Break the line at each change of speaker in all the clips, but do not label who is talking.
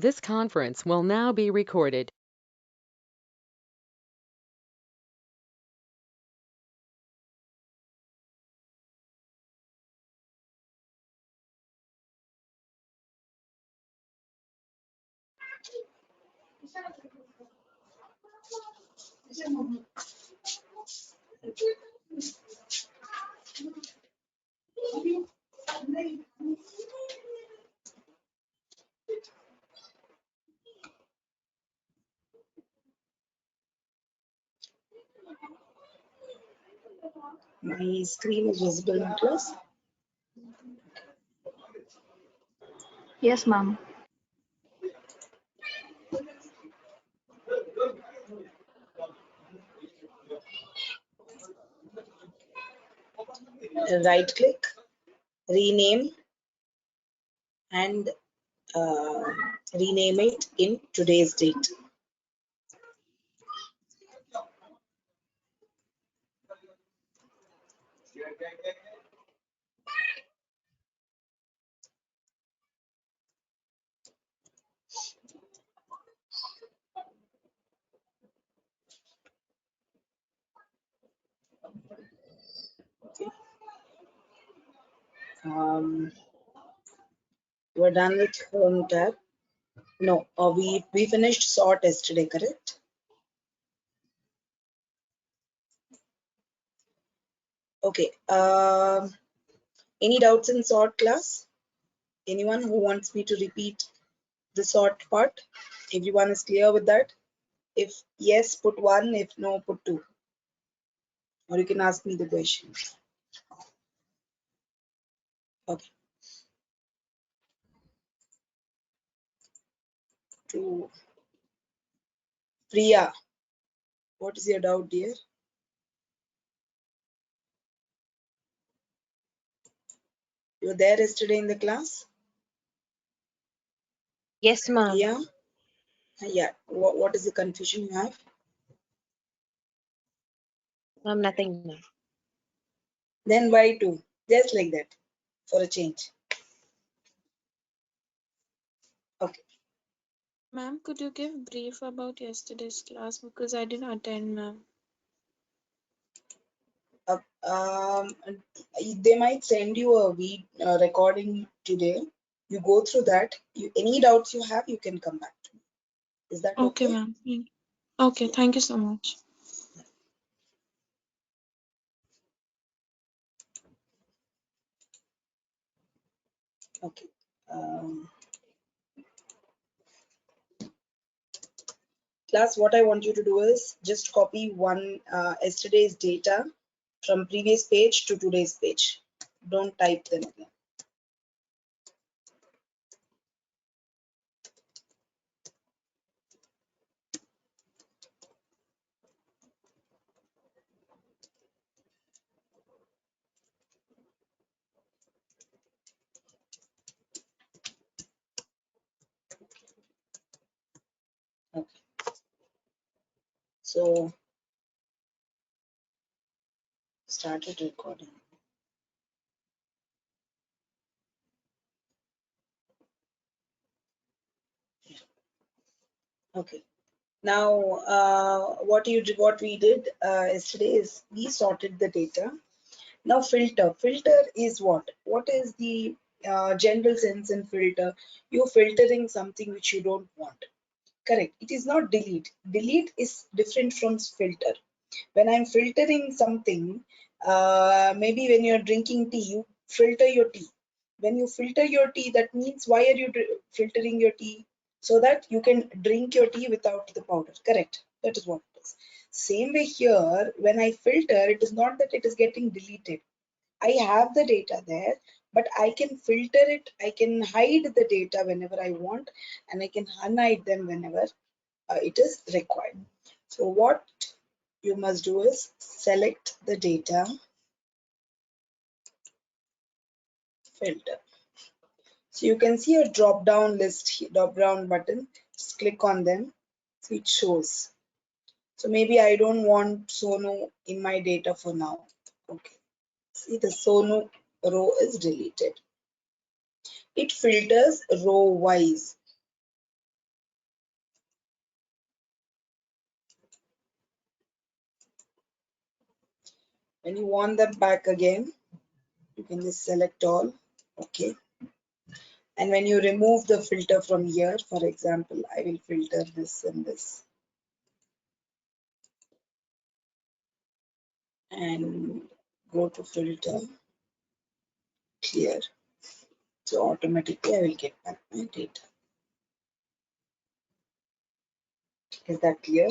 This conference will now be recorded.
My screen is visible in class.
Yes, ma'am.
Right click, rename, and rename it in today's date. We're done with home tab. No, we finished sort yesterday, correct? Okay. Any doubts in sort class? Anyone who wants me to repeat the sort part? Everyone is clear with that? If yes, put 1. If no, put 2. Or you can ask me the question. Okay. 2. Priya, what is your doubt, dear? You were there yesterday in the class?
Yes, ma'am.
Yeah. Yeah. What is the confusion you have?
Ma'am, nothing, ma'am.
Then why 2? Just like that, for a change. Okay.
Ma'am, could you give brief about yesterday's class because I didn't attend, ma'am.
They might send you a recording today. You go through that. Any doubts you have, you can come back to me. Is that okay?
Okay, ma'am. Okay, thank you so much.
Okay. Class, what I want you to do is just copy yesterday's data from previous page to today's page. Don't type them again. Okay. So, started recording. Okay. Now, what we did yesterday is we sorted the data. Now, filter. Filter is what? What is the general sense in filter? You're filtering something which you don't want. Correct. It is not delete. Delete is different from filter. When I'm filtering something, maybe when you're drinking tea, you filter your tea. When you filter your tea, that means why are you filtering your tea? So that you can drink your tea without the powder. Correct. That is what it is. Same way here, when I filter, it is not that it is getting deleted. I have the data there, but I can filter it. I can hide the data whenever I want, and I can unhide them whenever it is required. So what you must do is select the data, filter. So you can see a drop down list, drop down button. Just click on them. So it shows. So maybe I don't want Sonu in my data for now. Okay. See, the Sonu row is deleted. It filters row wise. When you want them back again, you can just select all. Okay. And when you remove the filter from here, for example, I will filter this and this. And go to filter, clear. So automatically I will get back my data. Is that clear?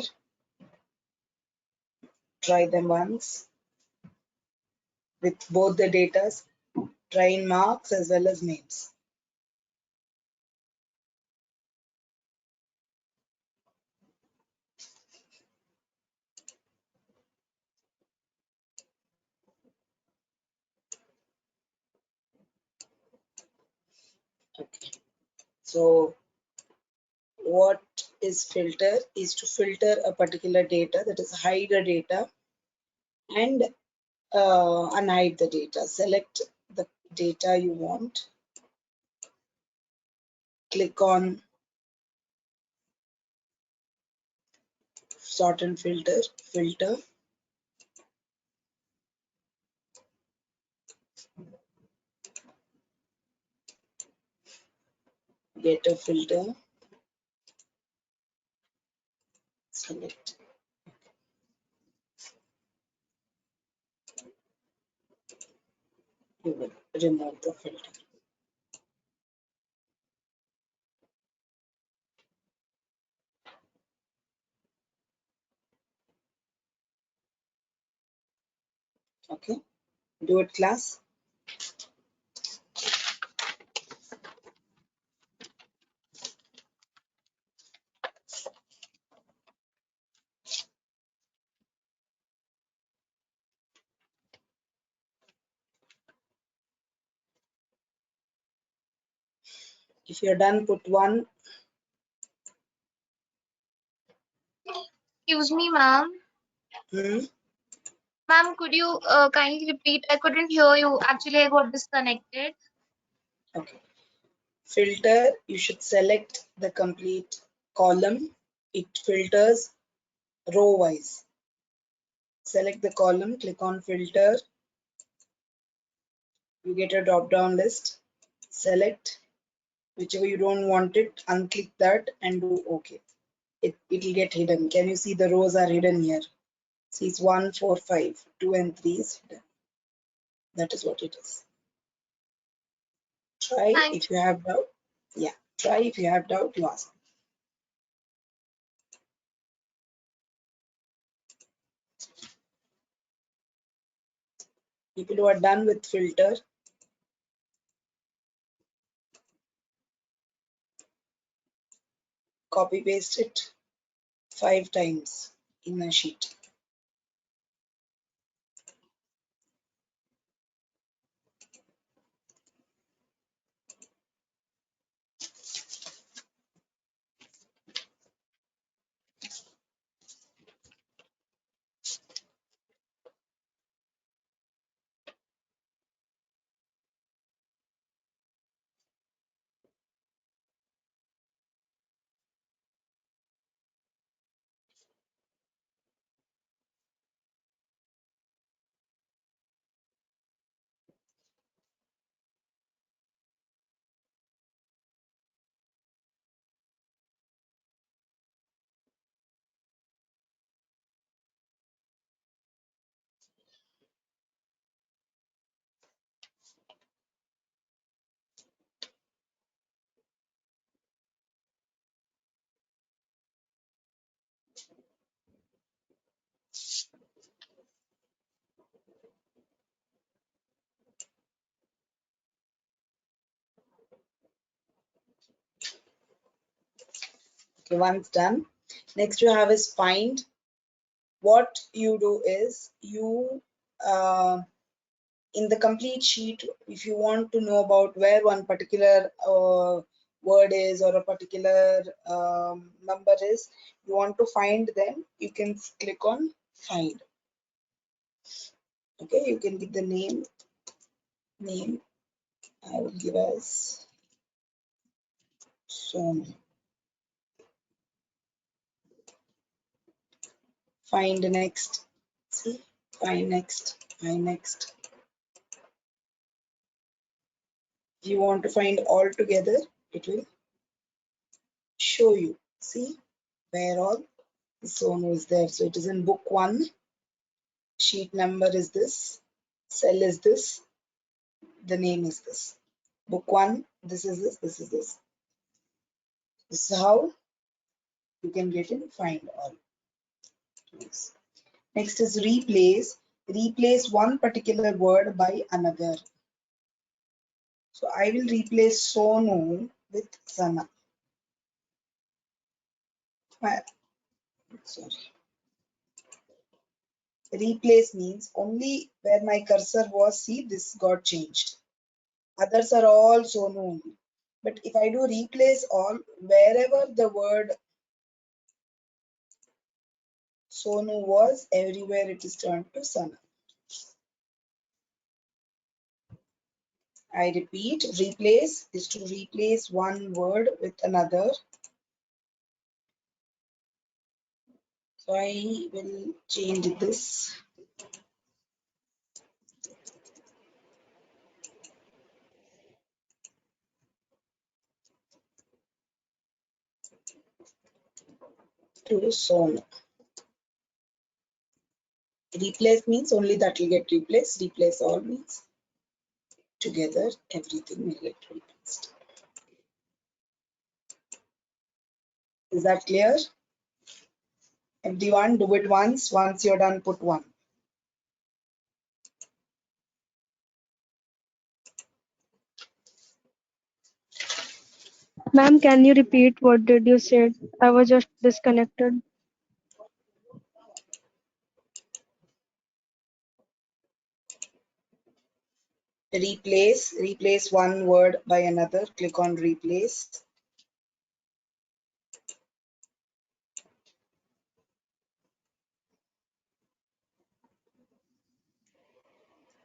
Try them once with both the datas. Try in marks as well as names. Okay. So what is filter is to filter a particular data, that is hide a data and unhide the data. Select the data you want, click on sort and filter, filter, get a filter, select. You will remove the filter. Okay, do it class. If you're done, put 1.
Excuse me, ma'am. Ma'am, could you kindly repeat? I couldn't hear you. Actually, I got disconnected.
Okay. Filter, you should select the complete column. It filters row wise. Select the column, click on filter. You get a drop down list. Select whichever you don't want it, unclick that and do OK. It will get hidden. Can you see the rows are hidden here? See, it's 1, 4, 5, 2 and 3 is hidden. That is what it is. Try if you have doubt. Yeah, try if you have doubt, you ask. People who are done with filter, copy paste it 5 times in a sheet. Okay, once done. Next you have is find. What you do is you in the complete sheet, if you want to know about where one particular word is or a particular number is, you want to find them, you can click on find. Okay, you can give the name. I will give as Son. Find next. See, find next. Next. If you want to find all together, it will show you. See where all the Sonu is there. So it is in book 1. Sheet number is this. Cell is this. The name is this. Book 1, this is this, this is this. This is how you can get in find all. Next is replace. Replace one particular word by another. So I will replace Sonu with Sana. Sorry. Replace means only where my cursor was, see, this got changed. Others are all Sonu only. But if I do replace all, wherever the word Sonu was, everywhere it is turned to Sana. I repeat, replace is to replace one word with another. So I will change this to Sonu. Replace means only that will get replaced. Replace all means together everything will get replaced. Is that clear? Everyone do it once. Once you're done, put 1.
Ma'am, can you repeat what did you say? I was just disconnected.
Replace one word by another. Click on replace.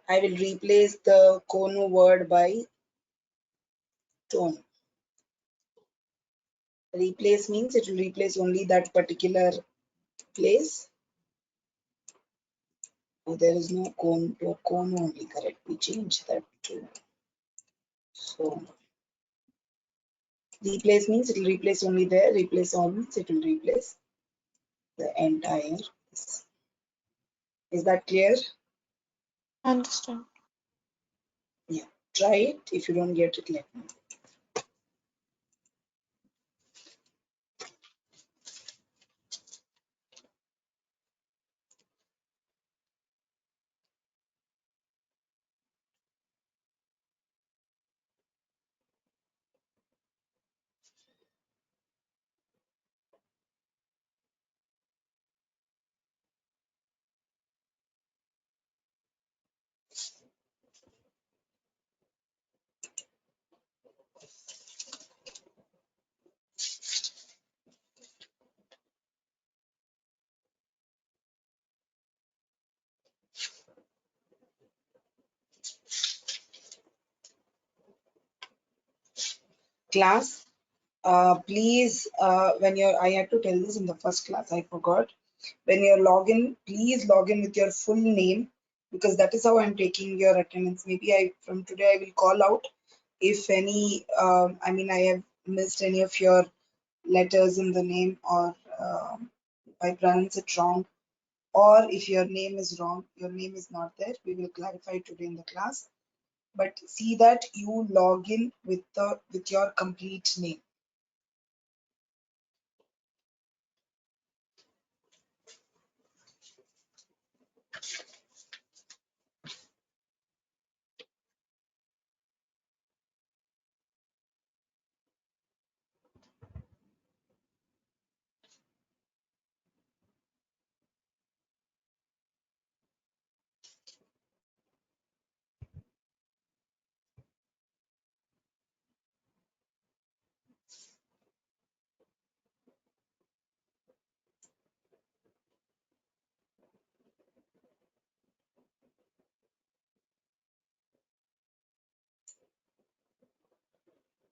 I will replace the Konu word by tone. Replace means it will replace only that particular place. Oh, there is no Konu only, correct? We change that to so. Replace means it will replace only there. Replace all means it will replace the entire. Is that clear?
Understand.
Yeah. Try it. If you don't get it, let me know. Class, please, when you're, I had to tell this in the first class, I forgot. When you're login, please log in with your full name, because that is how I'm taking your attendance. Maybe from today I will call out if any, I mean, I have missed any of your letters in the name, or if I pronounce it wrong, or if your name is wrong, your name is not there, we will clarify today in the class. But see that you log in with your complete name.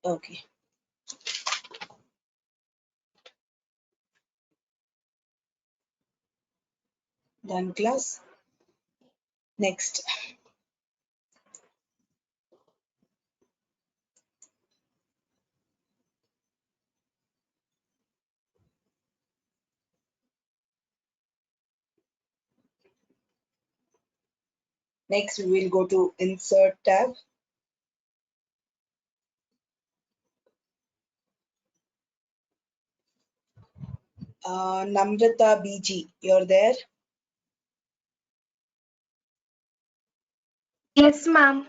Okay. Done, class. Next. Next, we will go to Insert tab. Namrata BG, you're there?
Yes, ma'am.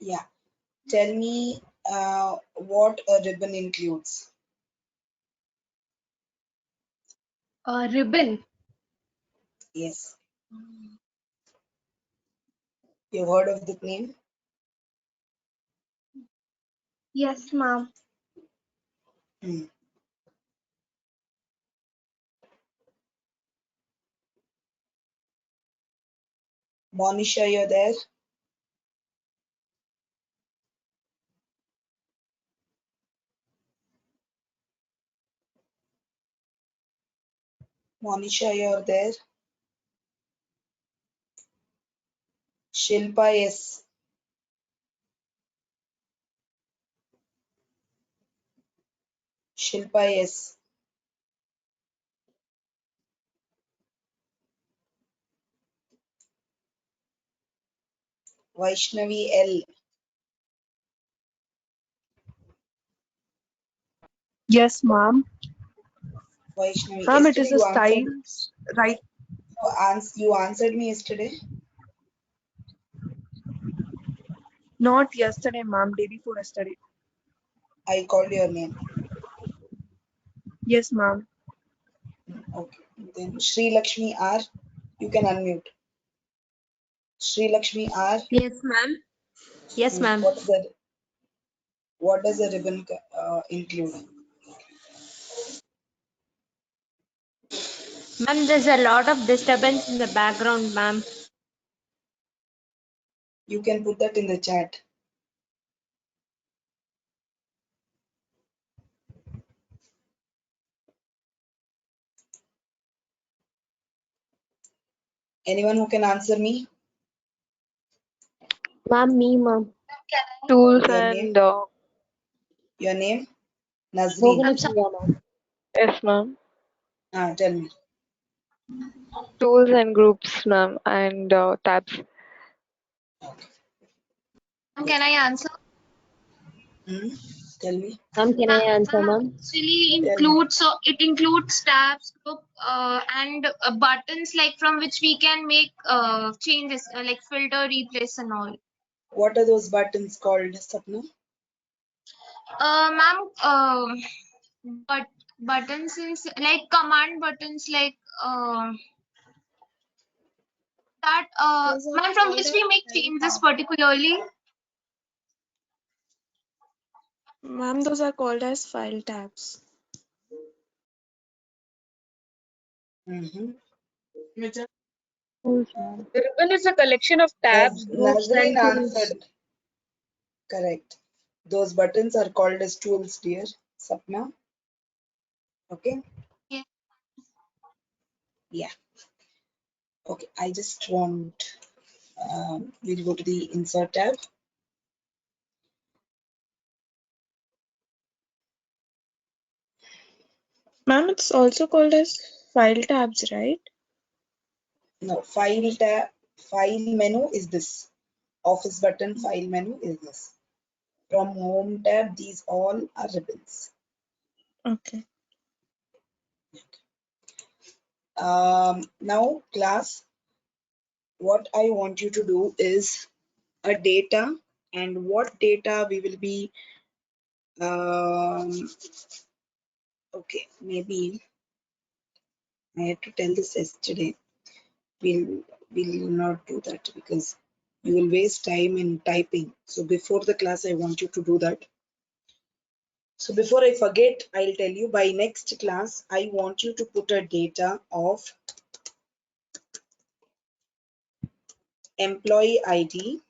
Yeah. Tell me what a ribbon includes.
Ribbon.
Yes. You've heard of the name?
Yes, ma'am.
Hmm. Monisha, you're there? Monisha, you're there? Shilpa, yes. Shilpa, yes. Vaishnavi L.
Yes, ma'am.
Vaishnavi,
Ma'am, it
yesterday
is a
you answered.
style, right?
You answered me yesterday.
Not yesterday, ma'am. Day before yesterday.
I called your name.
Yes, ma'am.
Okay. Then Sri Lakshmi R. You can unmute. Sri Lakshmi R.
Yes, ma'am. Yes, ma'am.
What does a ribbon include?
Ma'am, there's a lot of disturbance in the background, ma'am.
You can put that in the chat. Anyone who can answer me?
Ma'am, me, ma'am.
Tools
Your name?
and
Your name? Nazreen.
Bhogana Priya, ma'am.
yes, ma'am.
Tell me.
Tools and groups, ma'am, and tabs.
Good.
Can I answer?
Hmm? Tell me.
Ma'am, can I answer, ma'am?
Actually
Tell me.
includes, so it includes tabs, group, and buttons like from which we can make changes like filter, replace, and all.
What are those buttons called, Sapna?
Ma'am, but buttons is like command buttons, like that.
Those are
Ma'am, from
called
which
as
we make
file
changes
tab.
particularly.
Ma'am, those are called as file tabs.
Mm-hmm.
Tools, ma'am.
The ribbon is a collection of tabs, groups,
Nazreen
and tools.
answered. Correct. Those buttons are called as tools, dear Sapna. Okay.
Yeah.
Yeah. Okay. I just want. We'll go to the insert tab.
Ma'am, it's also called as file tabs, right?
No, file tab. File menu is this. Office button file menu is this. From home tab, these all are ribbons.
Okay.
Now, class, what I want you to do is a data, and what data we will be. Okay, maybe I had to tell this yesterday. We'll not do that because you will waste time in typing. So before the class, I want you to do that. So before I forget, I'll tell you by next class, I want you to put a data of employee ID,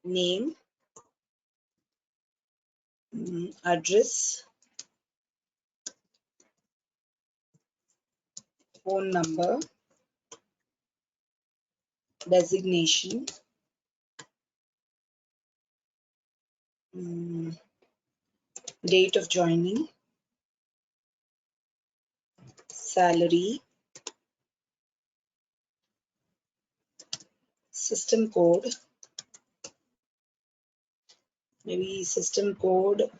name, address, phone number, designation, date of joining, salary, system code, maybe system code,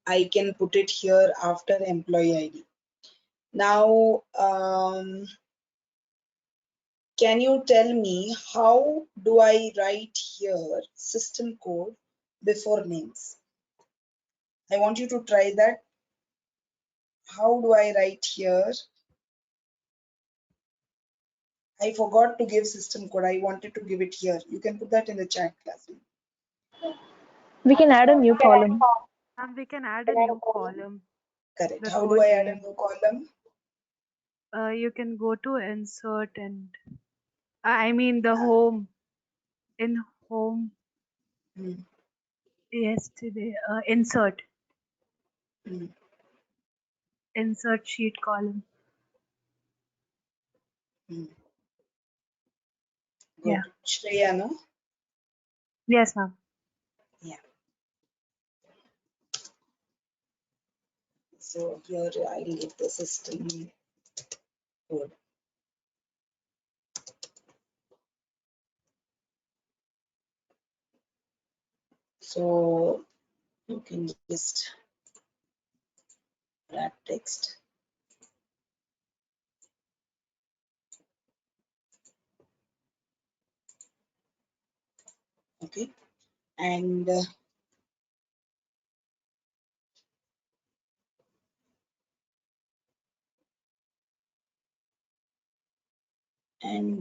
I can put it here after employee ID. Now, can you tell me how do I write here system code before names? I want you to try that. How do I write here? I forgot to give system code. I wanted to give it here. You can put that in the chat, classroom.
We can add a new column.
And we can add a new column
Correct. How do
before
I add a
name.
new column?
You can go to insert and I mean the home. In home
Hmm.
yesterday. Insert
Hmm.
sheet column.
Hmm. Good.
Yeah.
Shreya, no?
Yes, ma'am.
Yeah. So here I'll give the system code. So you can just wrap text. Okay. And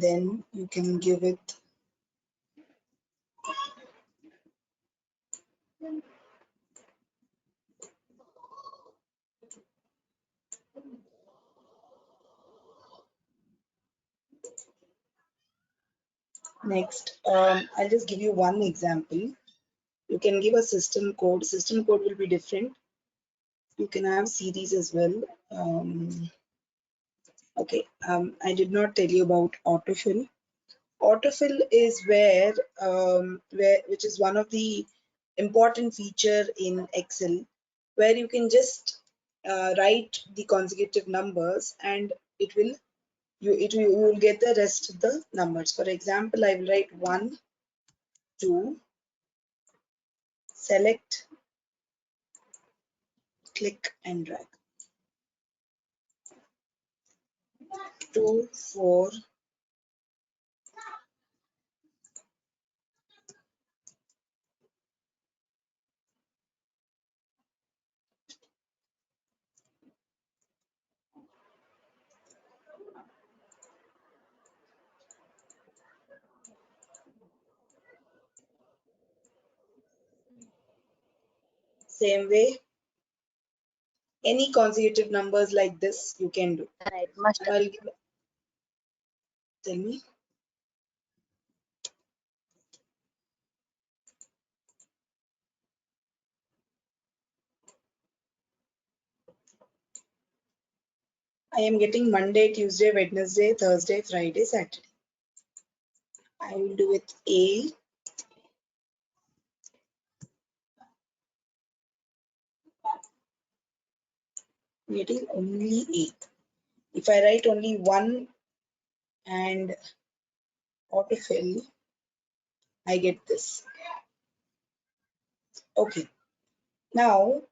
then you can give it next. I'll just give you one example. You can give a system code. System code will be different. You can have series as well. Okay, I did not tell you about autofill. Autofill is where which is one of the important feature in Excel, where you can just write the consecutive numbers and it will you will get the rest of the numbers. For example, I will write 1, 2, select, click and drag. 2, 4, same way. Any consecutive numbers like this you can do.
Right, master.
I'll give, tell me. I am getting Monday, Tuesday, Wednesday, Thursday, Friday, Saturday. I will do with A. I'm getting only A. If I write only 1 and autofill, I get this. Okay. Now,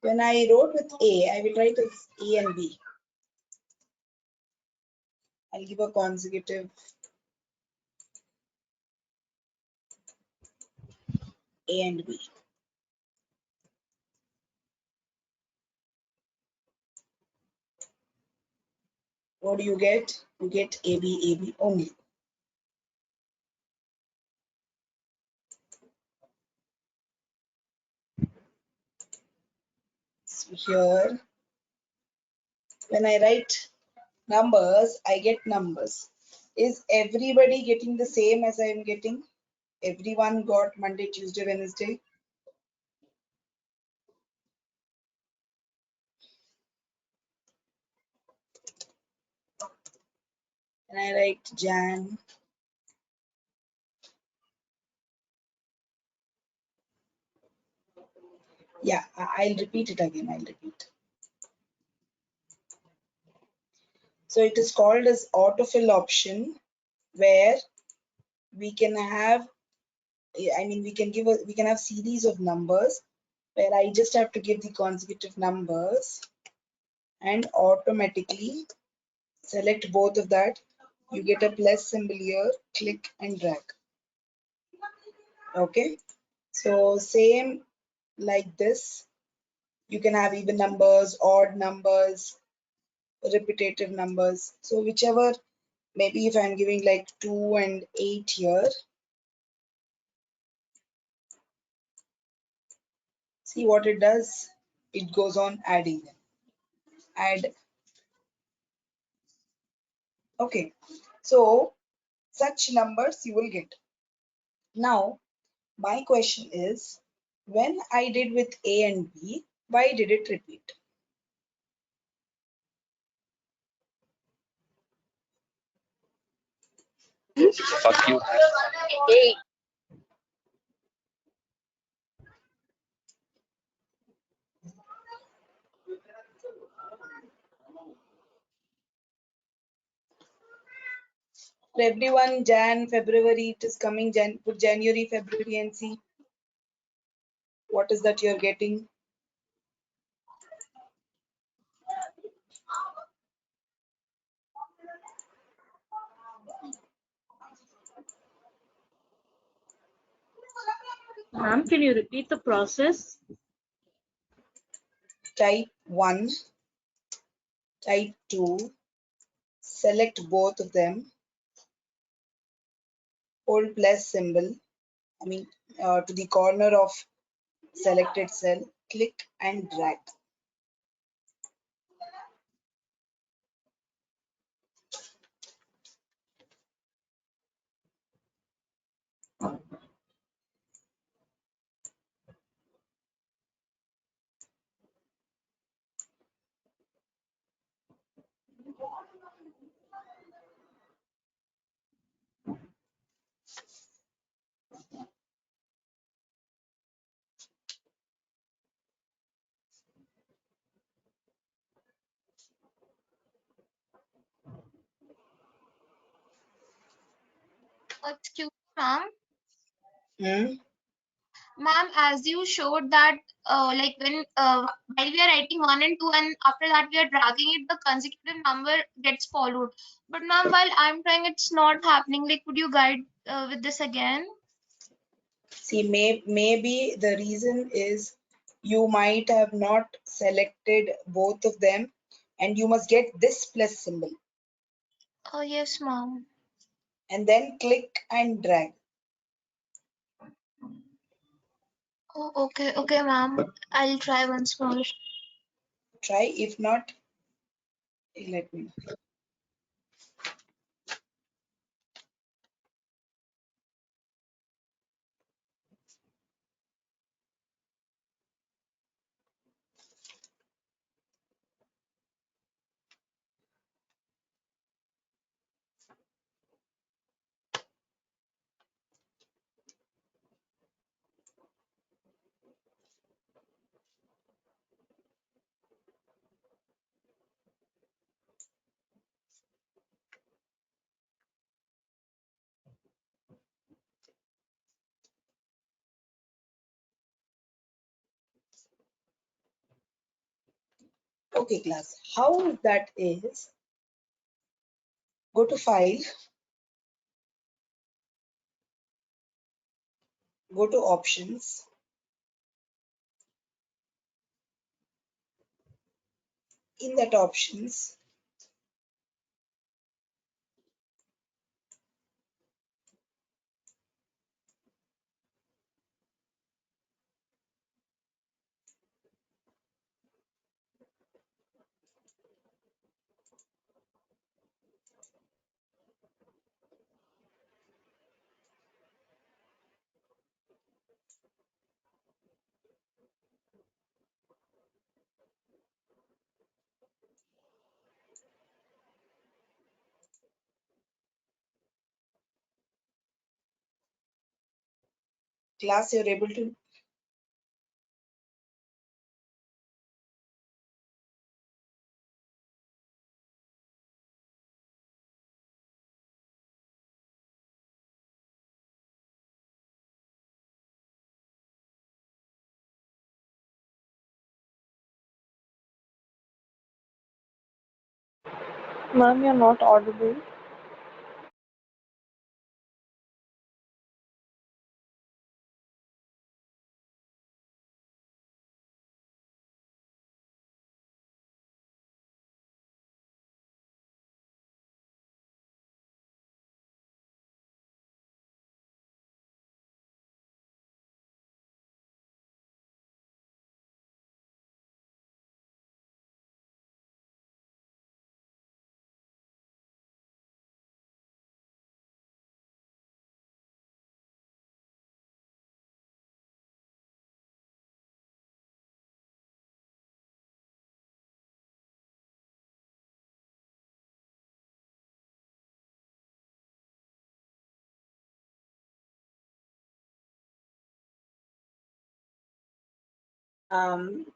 when I wrote with A, I will write as A and B. I'll give a consecutive A and B. What do you get? You get AB, AB only. So here, when I write numbers, I get numbers. Is everybody getting the same as I am getting? Everyone got Monday, Tuesday, Wednesday? and I write Jan. Yeah, I'll repeat it again. I'll repeat. So it is called as autofill option, where we can have, we can have series of numbers where I just have to give the consecutive numbers and automatically select both of that. You get a plus symbol here, click and drag. Okay, so same like this. You can have even numbers, odd numbers, repetitive numbers. So whichever, maybe if I'm giving like 2 and 8 here, see what it does? It goes on adding them. Add. Okay, so such numbers you will get. Now, my question is, when I did with A and B, why did it repeat?
Fuck you.
For everyone, Jan, February, it is coming. Put January, February and see what is that you're getting.
Ma'am, can you repeat the process?
Type 1, type 2, select both of them, hold plus symbol, to the corner of selected cell, click and drag.
Excuse me, ma'am.
Hmm?
Ma'am, as you showed that, like when while we are writing one and two, and after that we are dragging it, the consecutive number gets followed. But ma'am, while I'm trying, it's not happening. Like, could you guide with this again?
See, maybe the reason is you might have not selected both of them, and you must get this plus symbol
Oh yes, ma'am.
and then click and drag.
Oh, okay, ma'am. I'll try once more.
Try. If not, let me know. Okay, class. How that is, go to File, go to Options. In that Options, Class, you're able to?
Ma'am, you're not audible.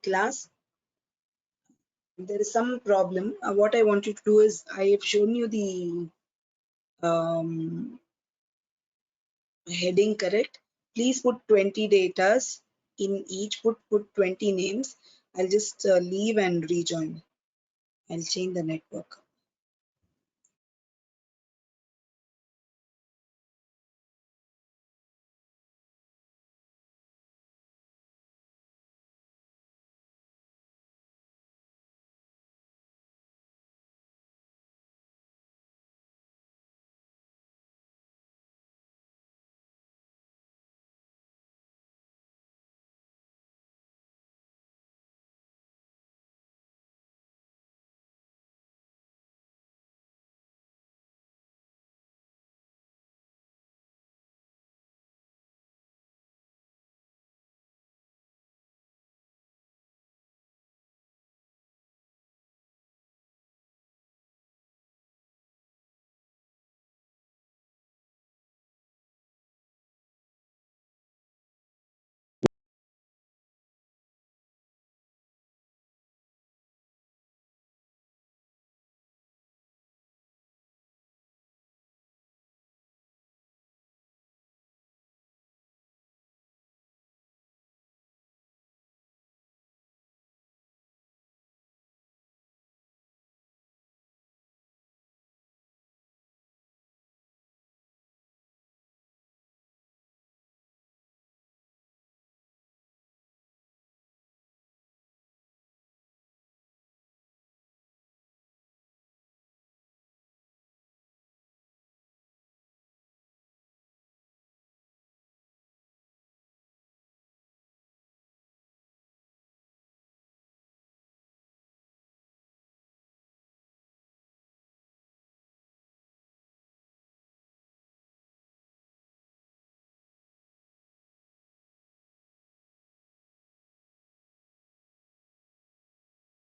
Class, there is some problem. What I want you to do is, I have shown you the heading, correct? Please put 20 datas in each, put 20 names. I'll just leave and rejoin. I'll change the network.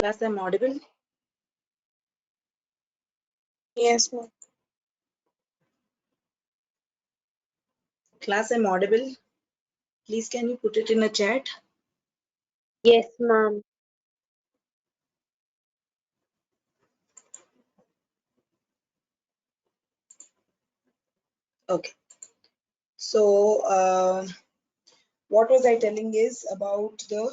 Class, I'm audible?
Yes, ma'am.
Class, I'm audible? Please, can you put it in a chat?
Yes, ma'am.
Okay. So, what was I telling is about the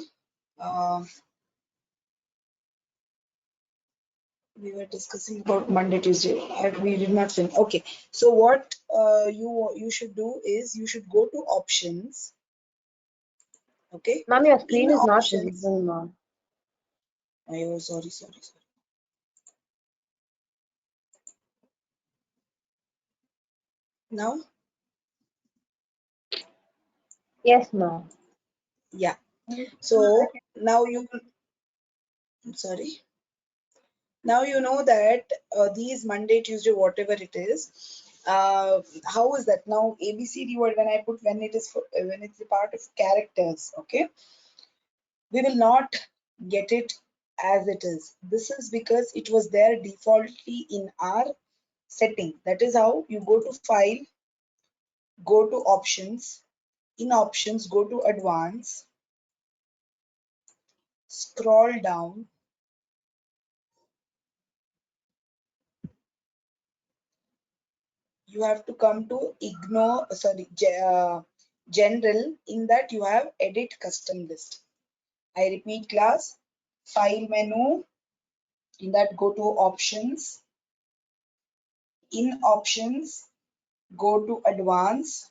we were discussing about Monday, Tuesday. We did not finish. Okay. So what you should do is, you should go to options. Okay.
Ma'am, your
In
screen is not
options.
visible, ma'am.
Oh, sorry. Now,
Yes, ma'am.
yeah. So now sorry. Now you know that these Monday, Tuesday, whatever it is, how is that now? ABCD word, when I put, when it is for, when it's a part of characters, okay, we will not get it as it is. This is because it was there defaultly in our setting. That is how you go to file, go to options. In options, go to advanced, scroll down, you have to come to general. In that you have edit custom list. I repeat class, file menu, in that go to options, in options go to advanced,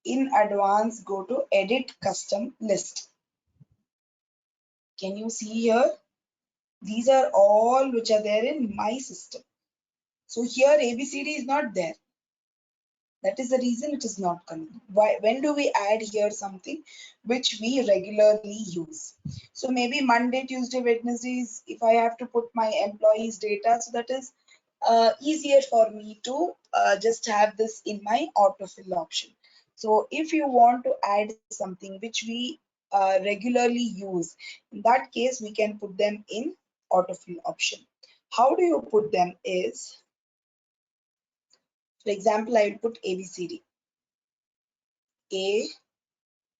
in advanced go to edit custom list. Can you see here? These are all which are there in my system. So here ABCD is not there. That is the reason it is not coming. Why? When do we add here something which we regularly use? So maybe Monday, Tuesday, Wednesdays, if I have to put my employees data, so that is easier for me to just have this in my autofill option. So if you want to add something which we regularly use, in that case, we can put them in autofill option. How do you put them is, for example, I will put ABCD. A,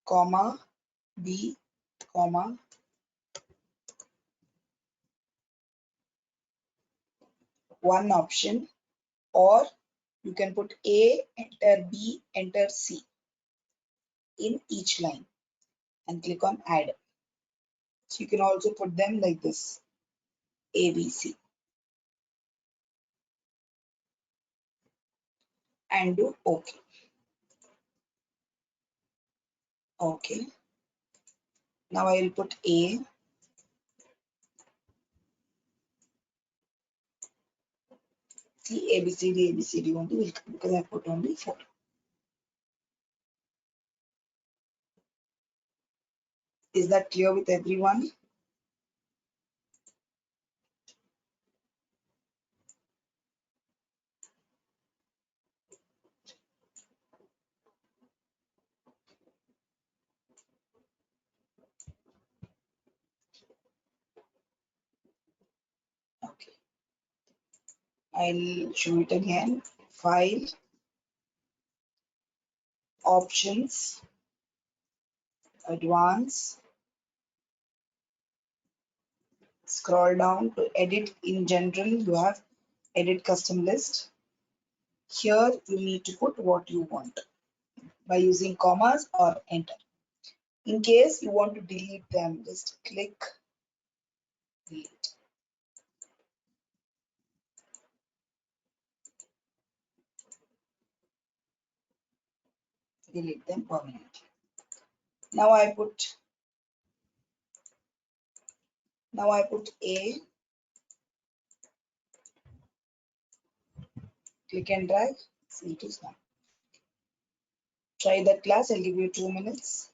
comma, B, comma, one option, or you can put A, enter B, enter C in each line and click on add. So you can also put them like this, A, B, C, and do OK. OK. Now I will put A, C, A, B, C, D, A, B, C, D only because I put only 4. Is that clear with everyone? Okay. I'll show it again. File, options, advanced, scroll down to edit. In general, you have edit custom list. Here you need to put what you want by using commas or enter. In case you want to delete them, just click delete. Delete them permanently. Now I put A, click and drag. See, it is now. Try that class. I'll give you 2 minutes.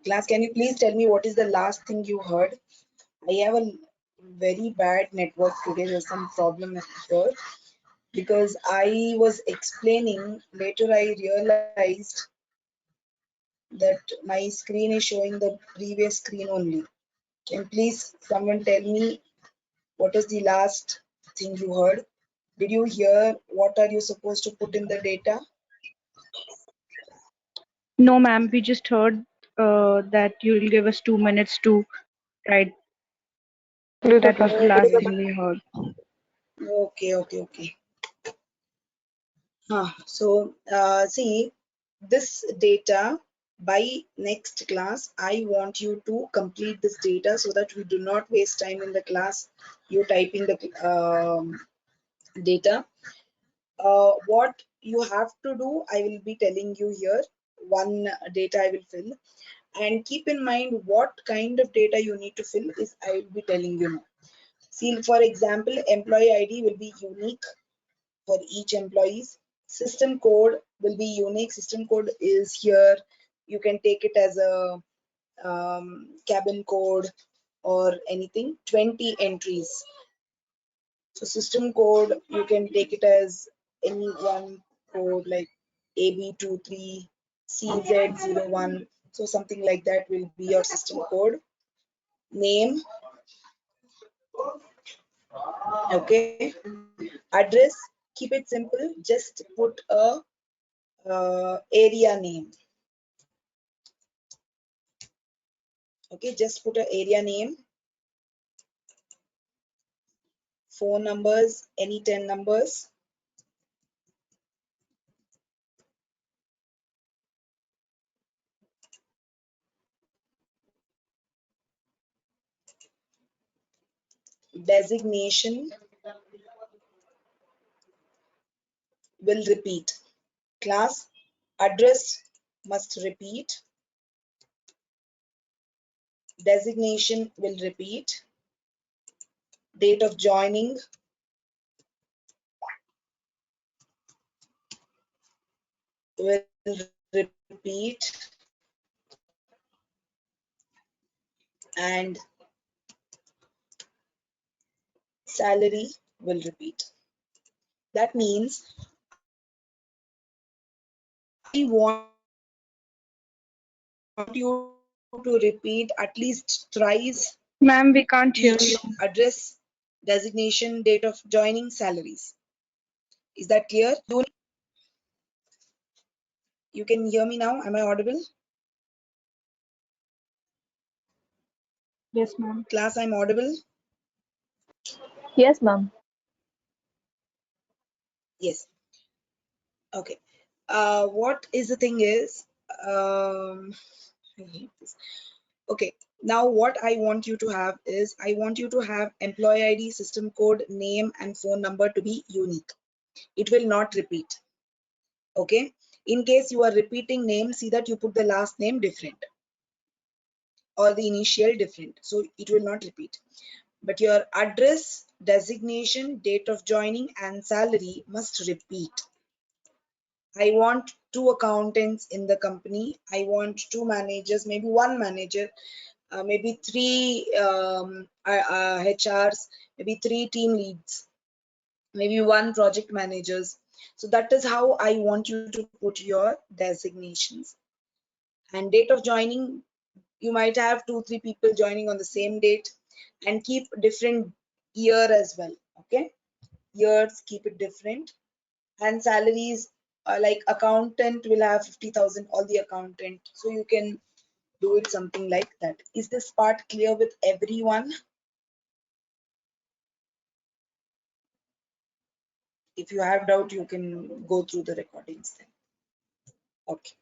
Class, can you please tell me what is the last thing you heard? I have a very bad network today. There's some problem here because I was explaining. Later, I realized that my screen is showing the previous screen only. Can please someone tell me what is the last thing you heard? Did you hear what are you supposed to put in the data?
No, ma'am. We just heard that you'll give us 2 minutes to write. That was the last
Okay,
thing we heard.
okay. See, this data by next class, I want you to complete this data so that we do not waste time in the class. You typing the data. What you have to do, I will be telling you here. One data I will fill, and keep in mind what kind of data you need to fill is I will be telling you now. See, for example, employee ID will be unique for each employees. System code will be unique. System code is here. You can take it as a cabin code or anything. 20 entries. So system code, you can take it as any one code like AB23 CZ01. So something like that will be your system code. Name, okay. Address, keep it simple. Just put a area name. Okay, just put an area name. Phone numbers, any 10 numbers. Designation will repeat. Class, address must repeat. Designation will repeat. Date of joining will repeat. And salary will repeat. That means I want you to repeat at least thrice
Ma'am, we can't hear
each
you.
address, designation, date of joining, salaries. Is that clear? You can hear me now? Am I audible?
Yes, ma'am.
Class, I'm audible?
Yes, ma'am.
Yes. Okay. What is the thing is, I hate this. Okay. Now what I want you to have is, I want you to have employee ID, system code, name, and phone number to be unique. It will not repeat. Okay. In case you are repeating name, see that you put the last name different or the initial different. So it will not repeat. But your address, designation, date of joining, and salary must repeat. I want 2 accountants in the company. I want 2 managers, maybe 1 manager, maybe 3 HRs, maybe 3 team leads, maybe 1 project managers. So that is how I want you to put your designations. And date of joining, you might have 2-3 people joining on the same date, and keep different year as well. Okay, years, keep it different. And salaries, like accountant will have 50,000, all the accountant, so you can do it something like that. Is this part clear with everyone? If you have doubt, you can go through the recordings then. Okay.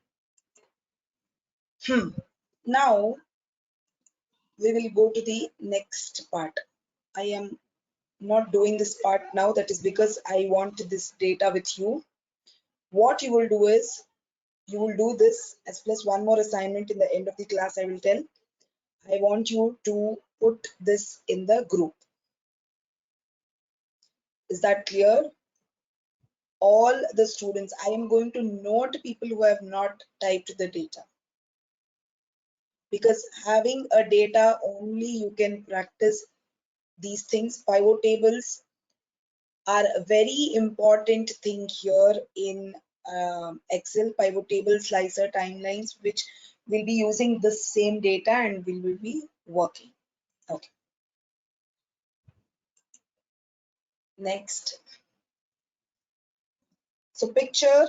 Now we will go to the next part. I am not doing this part now, that is because I want this data with you. What you will do is, you will do this as plus 1 more assignment in the end of the class. I will tell, I want you to put this in the group. Is that clear? All the students, I am going to note people who have not typed the data. because having a data only you can practice these things. Pivot tables are a very important thing here in Excel. Pivot table, slicer, timelines, which will be using the same data and we will be working. Okay. Next. So picture,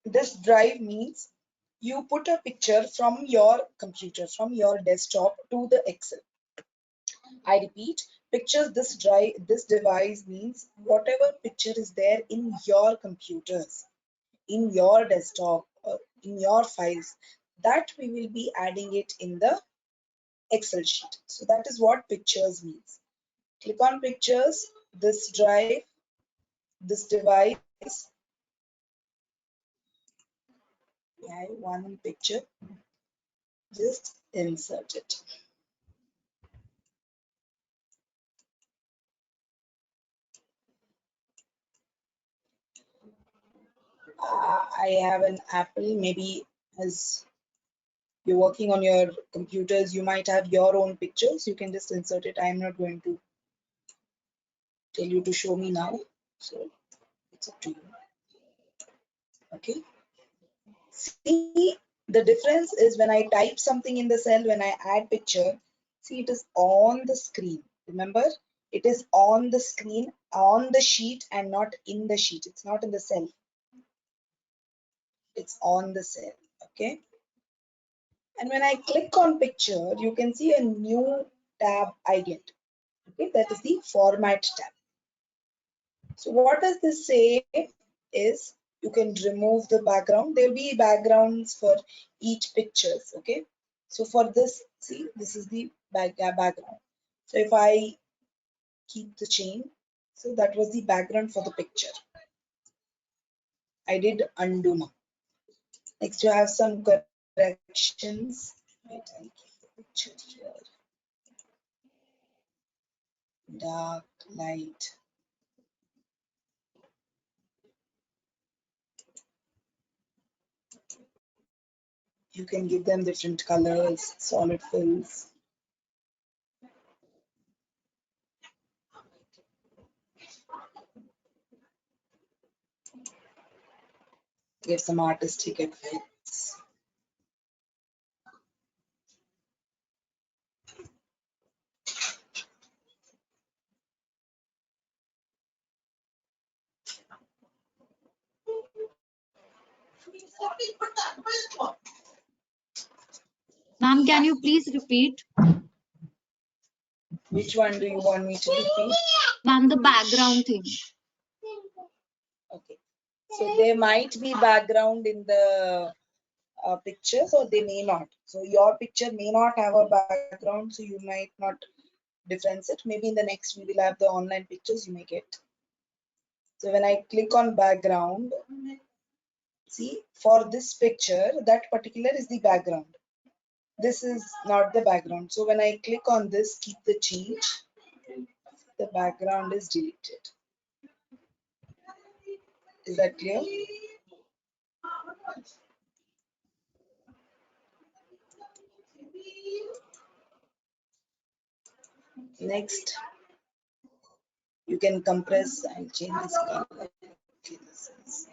this drive means you put a picture from your computer, from your desktop to the Excel. I repeat, pictures, this drive, this device means whatever picture is there in your computers, in your desktop, or in your files, that we will be adding it in the Excel sheet. So that is what pictures means. Click on pictures, this drive, this device. I have one picture, just insert it. I have an Apple, maybe as you're working on your computers, you might have your own pictures. You can just insert it. I'm not going to tell you to show me now. So it's up to you. Okay. See, the difference is when I type something in the cell, when I add picture, see, it is on the screen. Remember, it is on the screen, on the sheet, and not in the sheet. It's not in the cell. It's on the cell. Okay. And when I click on picture, you can see a new tab I get. Okay, that is the format tab. So what does this say is you can remove the background. There will be backgrounds for each pictures. Okay, so for this, see, this is the background. So if I keep the chain, so that was the background for the picture. I did undo now. Next, you have some corrections. Wait, I'll keep the picture here. Dark, light. You can give them different colors, solid fills. Give some artistic effects.
Ma'am, can you please repeat?
Which one do you want me to repeat?
Ma'am, the background thing.
Okay. So there might be background in the pictures or they may not. So your picture may not have a background, so you might not difference it. Maybe in the next we will have the online pictures you may get. So when I click on background, see, for this picture, that particular is the background. This is not the background. So when I click on this, keep the change, the background is deleted. Is that clear? Next, you can compress and change this color. Okay, this is,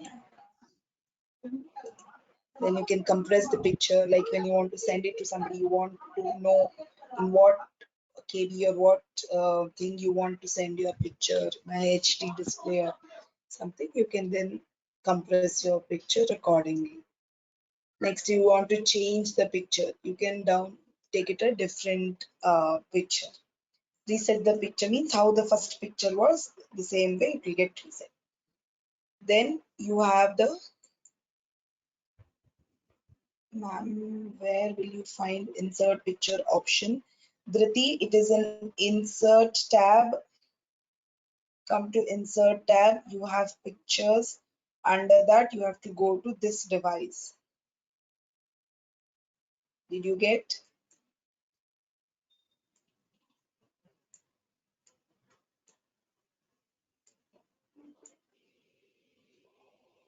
then you can compress the picture, like when you want to send it to somebody, you want to know in what KB or what thing you want to send your picture, my HD display or something, you can then compress your picture accordingly. Next, you want to change the picture, you can take it a different picture. Reset the picture means how the first picture was, the same way it will get reset. Then you have the where will you find insert picture option? Dhriti, it is an insert tab. Come to insert tab, you have pictures. Under that, you have to go to this device. Did you get?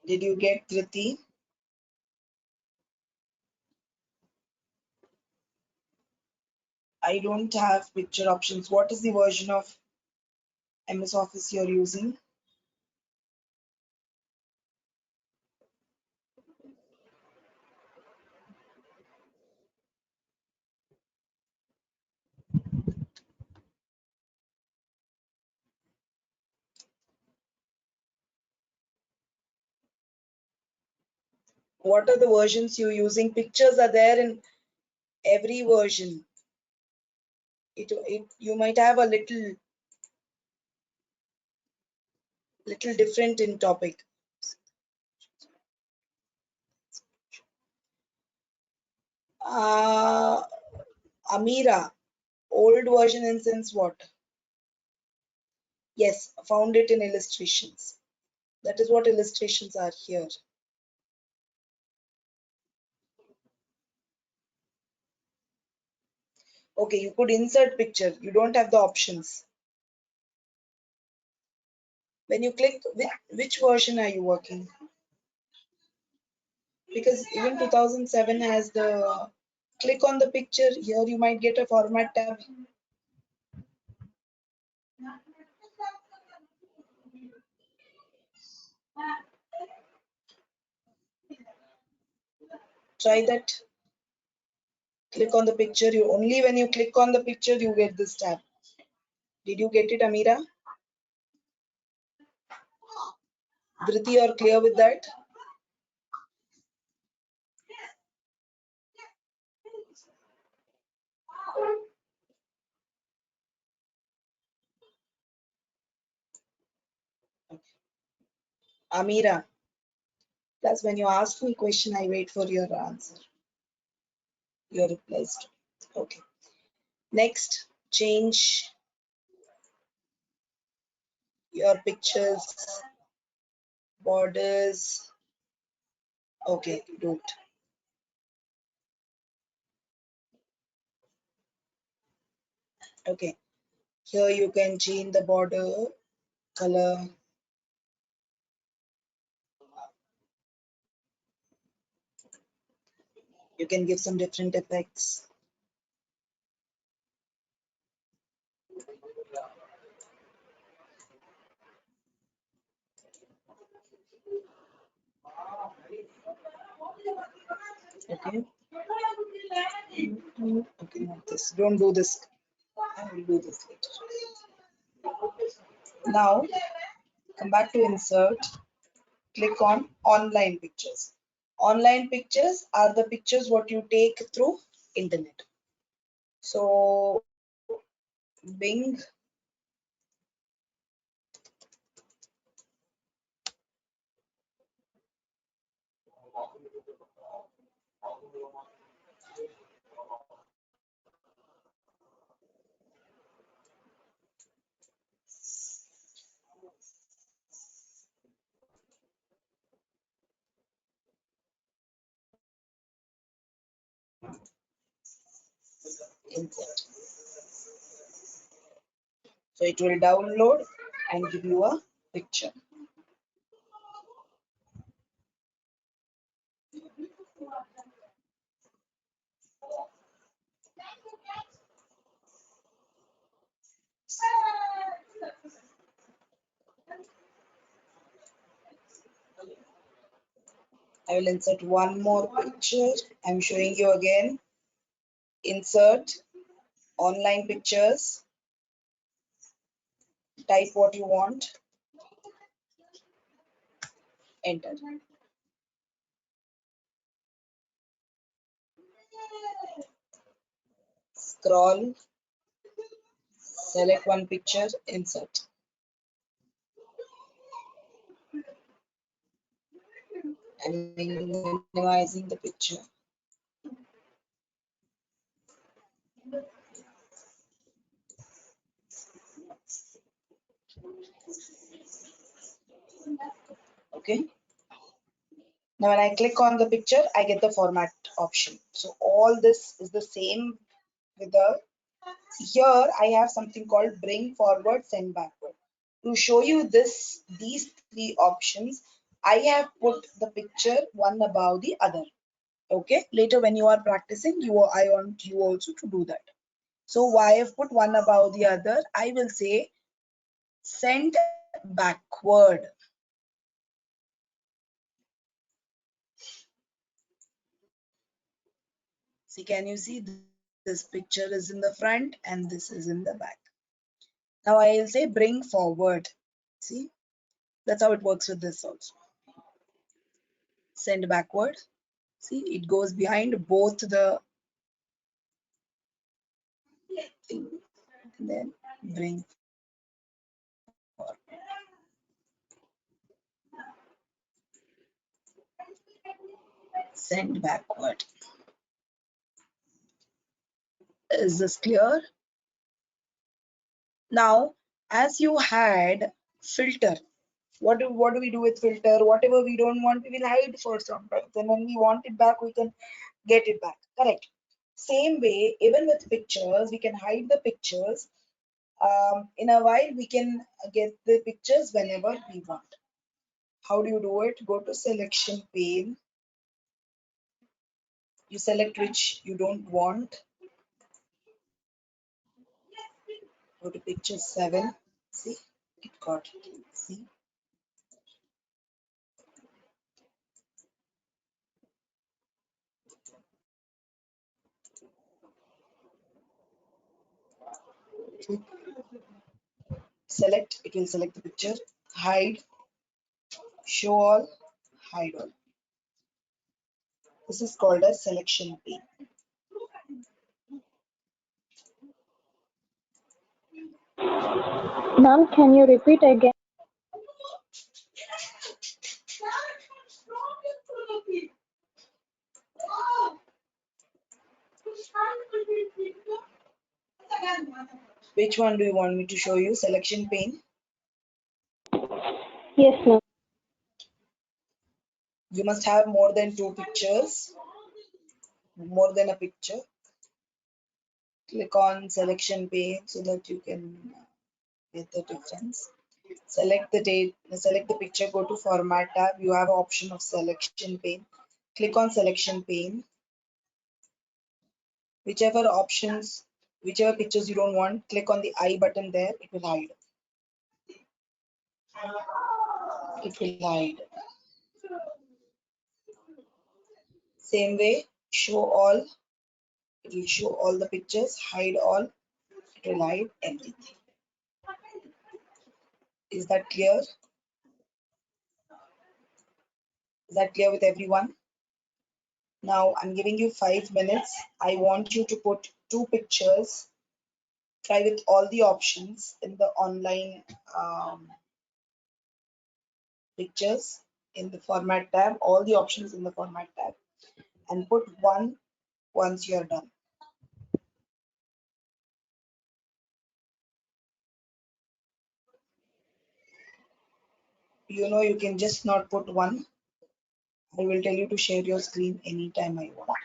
Did you get, Dhriti? I don't have picture options. What is the version of MS Office you're using? What are the versions you're using? Pictures are there in every version. You might have a little different in topic. Amira, old version in sense what? Yes, found it in illustrations. That is what illustrations are here. Okay, you could insert picture. You don't have the options. When you click, which version are you working? Because even 2007 has the click on the picture. Here you might get a format tab. Try that. Click on the picture. You only when you click on the picture you get this tab. Did you get it, Amira? Dhriti, you're clear with that? Okay. Amira, plus when you ask me question, I wait for your answer. Your replies. Okay. Next, change your pictures, borders. Okay, do it. Okay. Here you can change the border color. You can give some different effects. Okay. Okay, not this. Don't do this. I will do this later. Now, come back to insert. Click on online pictures. Online pictures are the pictures what you take through internet. So, Bing. Insert. So it will download and give you a picture. I will insert one more picture. I'm showing you again. Insert online pictures. Type what you want. Enter. Scroll. Select one picture. Insert. I'm minimizing the picture. Okay. Now when I click on the picture, I get the format option. So all this is the same with the, here I have something called bring forward, send backward. To show you these three options, I have put the picture one above the other. Okay, later when you are practicing, I want you also to do that. So why I've put one above the other, I will say send backward. See, can you see this picture is in the front and this is in the back. Now I'll say bring forward. See, that's how it works with this also. Send backward. See, it goes behind both the thing and then bring forward. Send backward. Is this clear? Now, as you had filter, what do we do with filter? Whatever we don't want, we will hide for some time. Then when we want it back, we can get it back. Correct. Same way, even with pictures, we can hide the pictures. In a while, we can get the pictures whenever we want. How do you do it? Go to selection pane. You select which you don't want. Go to picture 7. See, it got it. See. Select, it will select the picture. Hide, show all, hide all. This is called a selection pane.
Ma'am, can you repeat again?
Which one do you want me to show you? Selection pane.
Yes, ma'am.
You must have more than 2 pictures, more than a picture. Click on selection pane so that you can get the difference. Select the date, select the picture, go to format tab. You have option of selection pane. Click on selection pane. Whichever options, whichever pictures you don't want, click on the I button there, it will hide. It will hide. Same way, show all. It will show all the pictures, hide all. It will hide everything. Is that clear? Is that clear with everyone? Now I'm giving you 5 minutes. I want you to put 2 pictures. Try with all the options in the online pictures in the format tab, all the options in the format tab, and put one once you're done. You know, you can just not put one. I will tell you to share your screen anytime I want.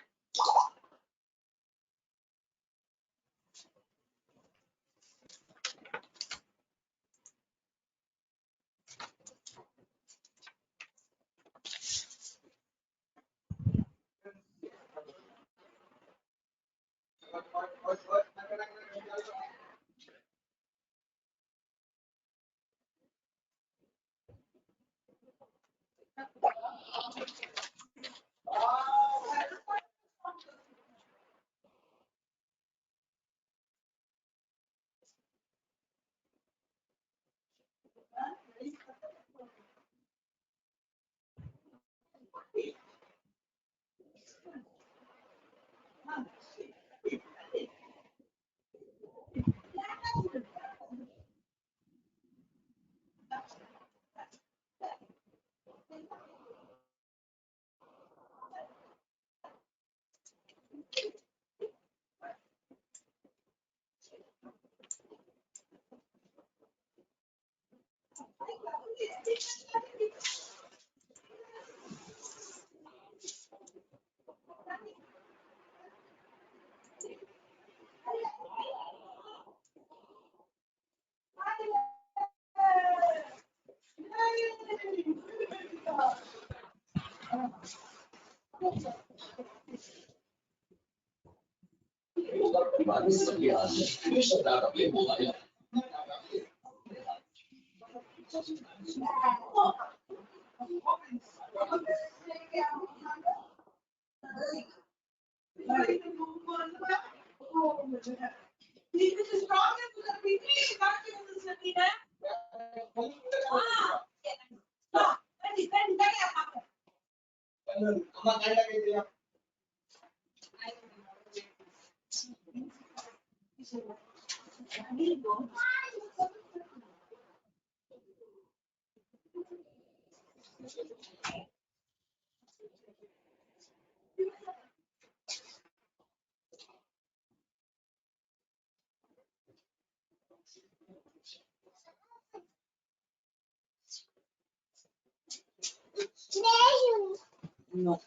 No.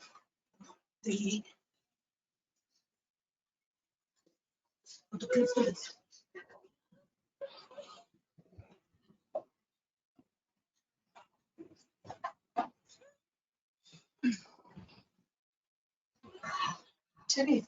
Three. Chali.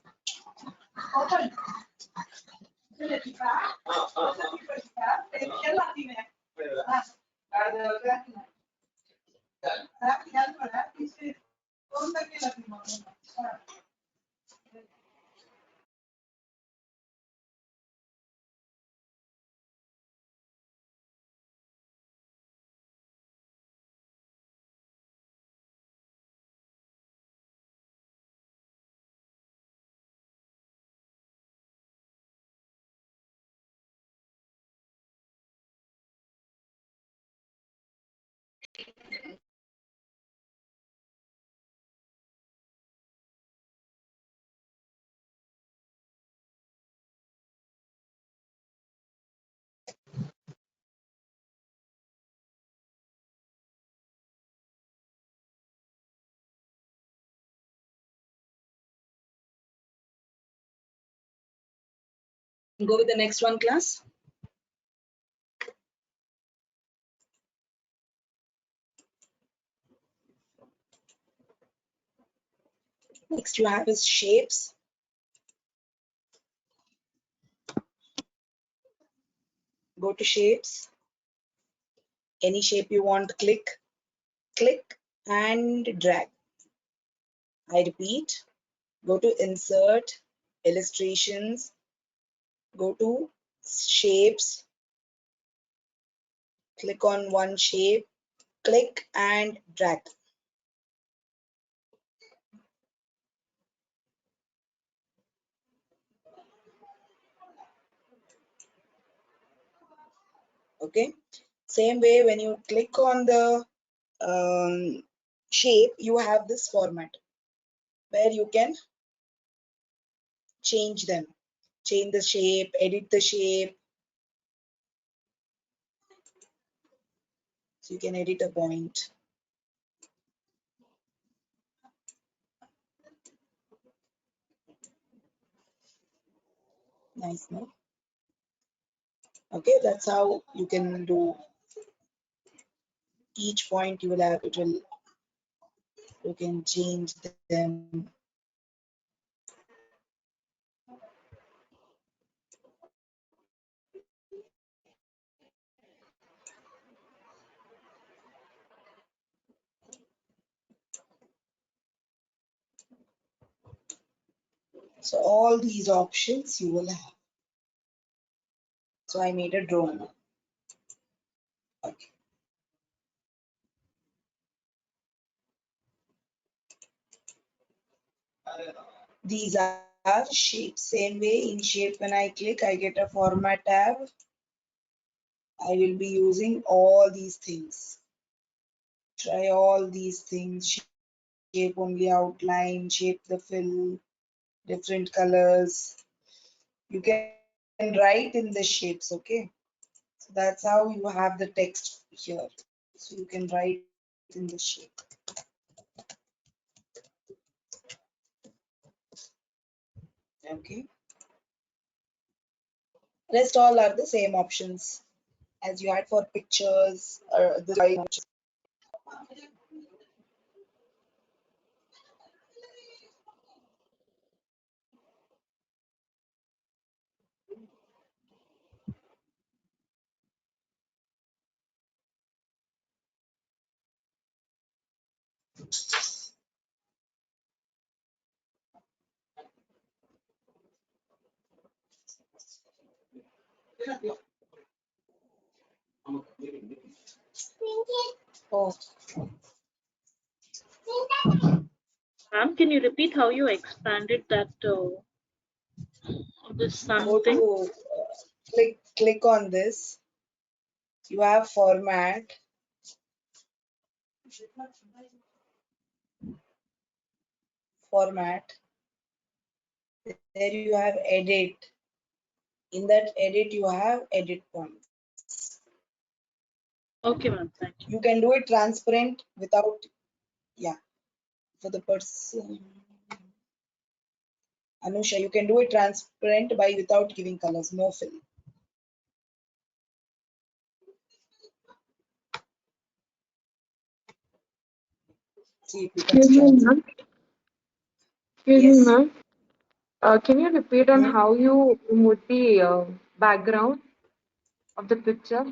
Go with the next one, class. Next you have is shapes. Go to shapes. Any shape you want, click and drag. I repeat, go to insert, illustrations, go to shapes, click on one shape, click and drag. Okay, same way when you click on the shape, you have this format where you can change them, change the shape, edit the shape. So you can edit a point. Nice, no? Okay, that's how you can do each point. You will have it will, you can change them. So all these options you will have. So I made a drone. Okay. These are shapes. Same way in shape, when I click, I get a format tab. I will be using all these things. Try all these things. Shape only outline, shape the fill, different colors. You can write in the shapes, okay? So that's how you have the text here. So you can write in the shape. Okay. Rest all are the same options as you had for pictures or the slide options. Oh,
Ma'am, can you repeat how you expanded that this sun
go
thing?
to click on this. You have format. There you have edit. In that edit, you have edit points.
Okay, ma'am. Thank you.
You can do it transparent without, yeah, for the person. Anusha, you can do it transparent by without giving colors, no fill. See if you can
Excuse me,
start.
ma'am. Excuse me,
Yes.
ma'am. Can you repeat on
Hmm?
how you remove the background of the picture?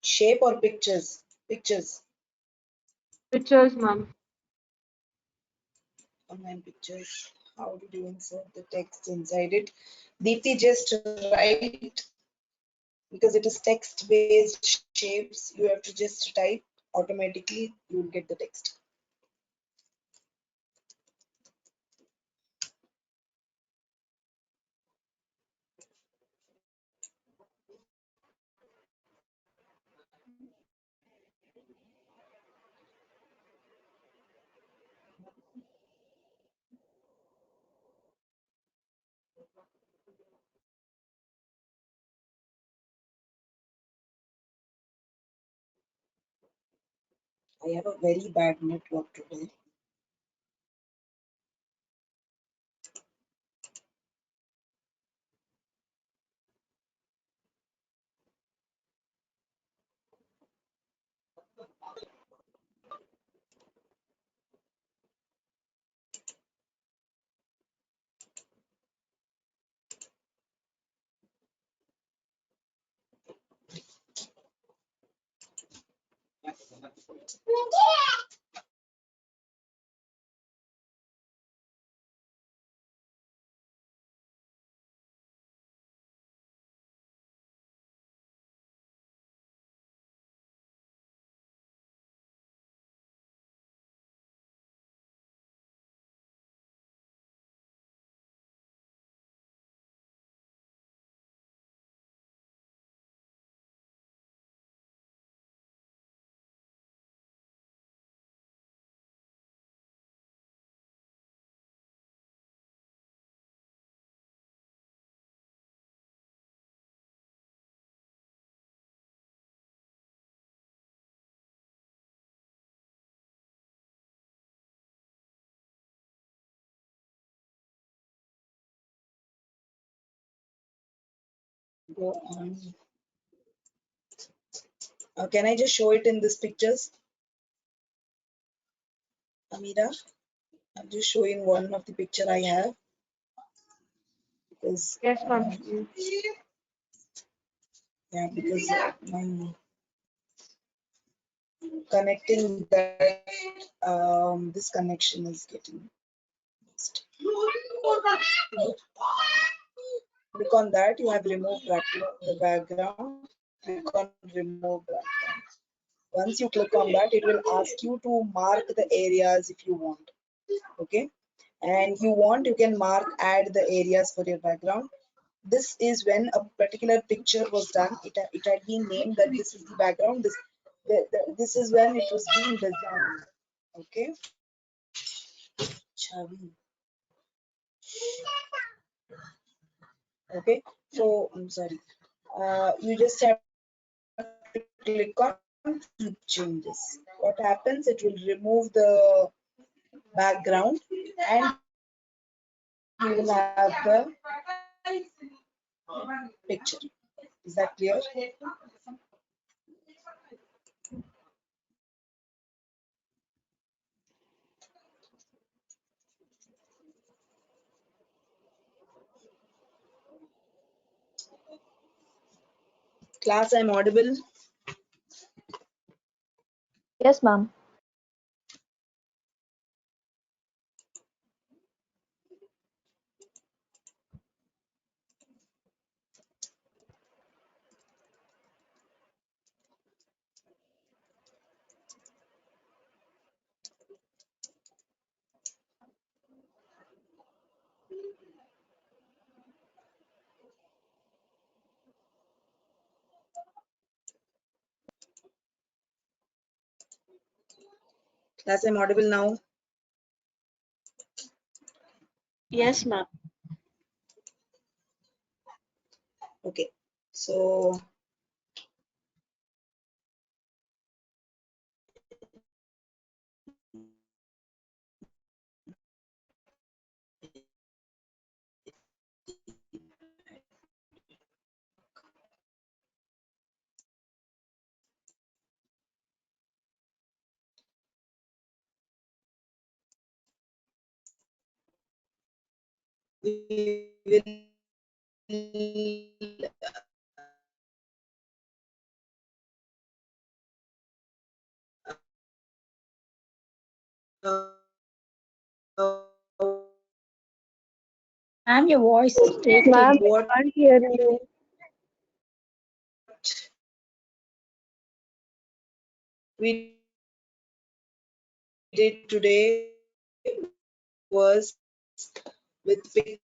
Shape or pictures? Pictures.
Pictures, ma'am.
Online pictures. How did you insert the text inside it? Deepti, just write, because it is text based shapes. You have to just type, automatically you will get the text. I have a very bad network today. Go on. Can I just show it in these pictures, Amira? I'm just showing one of the picture I have, because
Yes, ma'am.
yeah, because my connecting that this connection is getting missed. Click on that. You have removed the background. Click on remove background. Once you click on that, it will ask you to mark the areas if you want. Okay, and you can mark, add the areas for your background. This is when a particular picture was done. It had been named that this is the background. This is when it was being designed. Okay. Chavi. Okay, so I'm sorry. You just have to click on keep changes. What happens? It will remove the background and you will have the picture. Is that clear? Class, I'm audible.
Yes, ma'am.
Class, I'm audible now.
Yes, ma'am.
Okay. So we will
Ma'am, your voice is
Ma'am,
breaking.
we
what
can't hear you.
we did today was with pictures